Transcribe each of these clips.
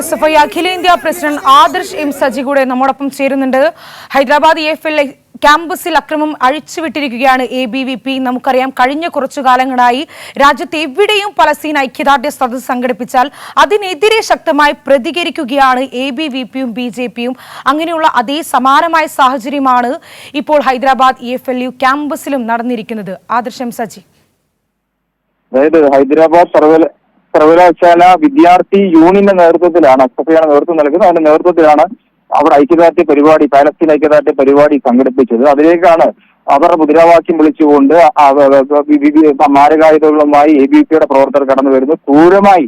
SFI അഖിലേന്ത്യാ president Adarsh M Saji കൂടെ നമ്മോടൊപ്പം ചേരുന്നുണ്ട്. ഹൈദരാബാദ് EFL ക്യാമ്പസിൽ അക്രമം അഴിച്ചുവിട്ടിരിക്കുകയാണ് ABVP. നമുക്കറിയാം, കഴിഞ്ഞ കുറച്ചു കാലങ്ങളായി രാജ്യത്ത് എവിടെയും പലസ്തീൻ ഐക്യദാർഢ്യ സദസ്സ് സംഘടിപ്പിച്ചാൽ അതിനെതിരെ ശക്തമായി പ്രതികരിക്കുകയാണ് ABVPയും BJPയും. അങ്ങനെയുള്ള അതേ സമാനമായ സാഹചര്യമാണ് ഇപ്പോൾ ഹൈദരാബാദ് EFLU ക്യാമ്പസിലും നടന്നിരിക്കുന്നത്. ആദർശ് എം സജി, അതായത് ഹൈദരാബാദ് സർവകലാശാല വിദ്യാർത്ഥി യൂണിയന്റെ നേതൃത്വത്തിലാണ് SFIയാണ് നേതൃത്വം നൽകുന്നത്. അതിന്റെ നേതൃത്വത്തിലാണ് അവർ ഐക്യദാർഢ്യ പരിപാടി, പാലസ്തീൻ ഐക്യദാർഢ്യ പരിപാടി സംഘടിപ്പിച്ചത്. അതിലേക്കാണ് അവർ മുദ്രാവാക്യം വിളിച്ചുകൊണ്ട് മാരകായുധങ്ങളുമായി ABVPയുടെ പ്രവർത്തകർ കടന്നു വരുന്നു. ക്രൂരമായി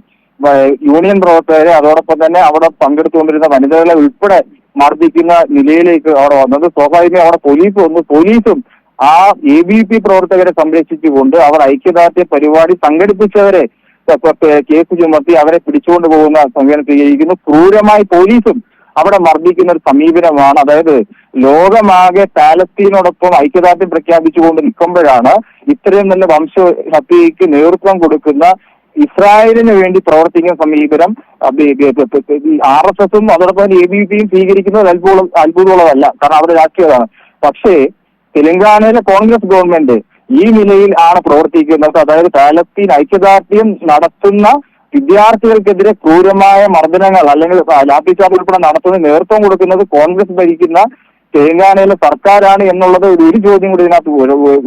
യൂണിയൻ പ്രവർത്തകരെ, അതോടൊപ്പം തന്നെ അവിടെ പങ്കെടുത്തുകൊണ്ടിരുന്ന വനിതകളെ ഉൾപ്പെടെ മർദ്ദിക്കുന്ന നിലയിലേക്ക് അവിടെ വന്നത്. സ്വാഭാവികമായി അവിടെ പോലീസും ആ ABVP പ്രവർത്തകരെ സംരക്ഷിച്ചുകൊണ്ട് അവർ ഐക്യദാർഢ്യ പരിപാടി സംഘടിപ്പിച്ചവരെ കേസ് ചുമത്തി അവരെ പിടിച്ചുകൊണ്ട് പോകുന്ന സമീപനം സ്വീകരിക്കുന്നു. ക്രൂരമായി പോലീസും അവിടെ മർദ്ദിക്കുന്ന ഒരു സമീപനമാണ്. അതായത് ലോകമാകെ പാലസ്തീനോടൊപ്പം ഐക്യദാർഢ്യം പ്രഖ്യാപിച്ചുകൊണ്ട് നിൽക്കുമ്പോഴാണ് ഇത്രയും നല്ല വംശഹത്യയ്ക്ക് നേതൃത്വം കൊടുക്കുന്ന ഇസ്രായേലിന് വേണ്ടി പ്രവർത്തിക്കുന്ന സമീപനം RSSും അതോടൊപ്പം ABVPയും സ്വീകരിക്കുന്നത് അത്ഭുതമുള്ളതല്ല. കാരണം അവിടെ രാഷ്ട്രീയതാണ്. പക്ഷേ തെലങ്കാനയിലെ കോൺഗ്രസ് ഗവൺമെന്റ് ഈ നിലയിൽ ആണ് പ്രവർത്തിക്കുന്നത്. അതായത് പാലസ്തീൻ ഐക്യദാർഢ്യം നടത്തുന്ന വിദ്യാർത്ഥികൾക്കെതിരെ ക്രൂരമായ മർദ്ദനങ്ങൾ അല്ലെങ്കിൽ ലാത്തിച്ചാർജ് ഉൾപ്പെടെ നടത്തുന്ന നേതൃത്വം കൊടുക്കുന്നത് കോൺഗ്രസ് ഭരിക്കുന്ന തെലങ്കാനയിലെ സർക്കാരാണ് എന്നുള്ളത് ഒരു ചോദ്യം കൂടി ഇതിനകത്ത്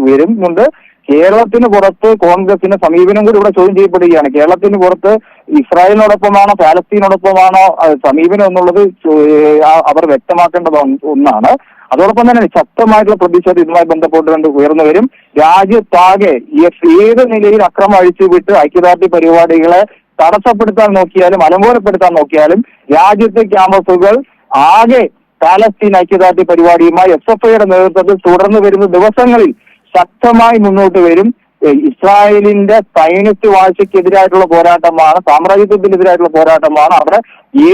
വരുന്നുണ്ട്. കേരളത്തിന് പുറത്ത് കോൺഗ്രസിന്റെ സമീപനം കൂടി ഇവിടെ ചോദ്യം ചെയ്യപ്പെടുകയാണ്. കേരളത്തിന് പുറത്ത് ഇസ്രായേലിനോടൊപ്പമാണോ പാലസ്തീനോടൊപ്പമാണോ സമീപനം എന്നുള്ളത് അവർ വ്യക്തമാക്കേണ്ടത് ഒന്നാണ്. അതോടൊപ്പം തന്നെ ശക്തമായിട്ടുള്ള പ്രതിഷേധം ഇതുമായി ബന്ധപ്പെട്ടുകൊണ്ട് ഉയർന്നു വരും. രാജ്യത്താകെ ഏത് നിലയിൽ അക്രമം അഴിച്ചുവിട്ട് ഐക്യദാർഢ്യ പരിപാടികളെ തടസ്സപ്പെടുത്താൻ നോക്കിയാലും അലങ്കോലപ്പെടുത്താൻ നോക്കിയാലും രാജ്യത്തെ ക്യാമ്പസുകൾ ആകെ പാലസ്തീൻ ഐക്യദാർഢ്യ പരിപാടിയുമായി SFIയുടെ നേതൃത്വത്തിൽ തുടർന്ന് വരുന്ന ദിവസങ്ങളിൽ ശക്തമായി മുന്നോട്ട് വരും. ഇസ്രായേലിന്റെ സൈനിക വാഴ്ചയ്ക്കെതിരായിട്ടുള്ള പോരാട്ടമാണ്, സാമ്രാജ്യത്വത്തിനെതിരായിട്ടുള്ള പോരാട്ടമാണ്. അവിടെ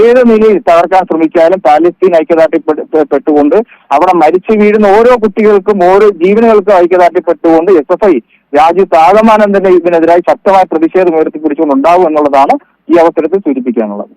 ഏത് നിലയിൽ തകർക്കാൻ ശ്രമിച്ചാലും പാലസ്തീൻ ഐക്യദാർഢ്യപ്പെട്ടുകൊണ്ട് അവിടെ മരിച്ചു വീഴുന്ന ഓരോ കുട്ടികൾക്കും ഓരോ ജീവനുകൾക്കും ഐക്യദാർഢ്യപ്പെട്ടുകൊണ്ട് SFI രാജ്യത്താകമാനം തന്നെ ഇതിനെതിരായി ശക്തമായ പ്രതിഷേധം ഉയർത്തിപ്പിടിച്ചുകൊണ്ട് ഉണ്ടാവും എന്നുള്ളതാണ് ഈ അവസരത്തിൽ സൂചിപ്പിക്കാനുള്ളത്.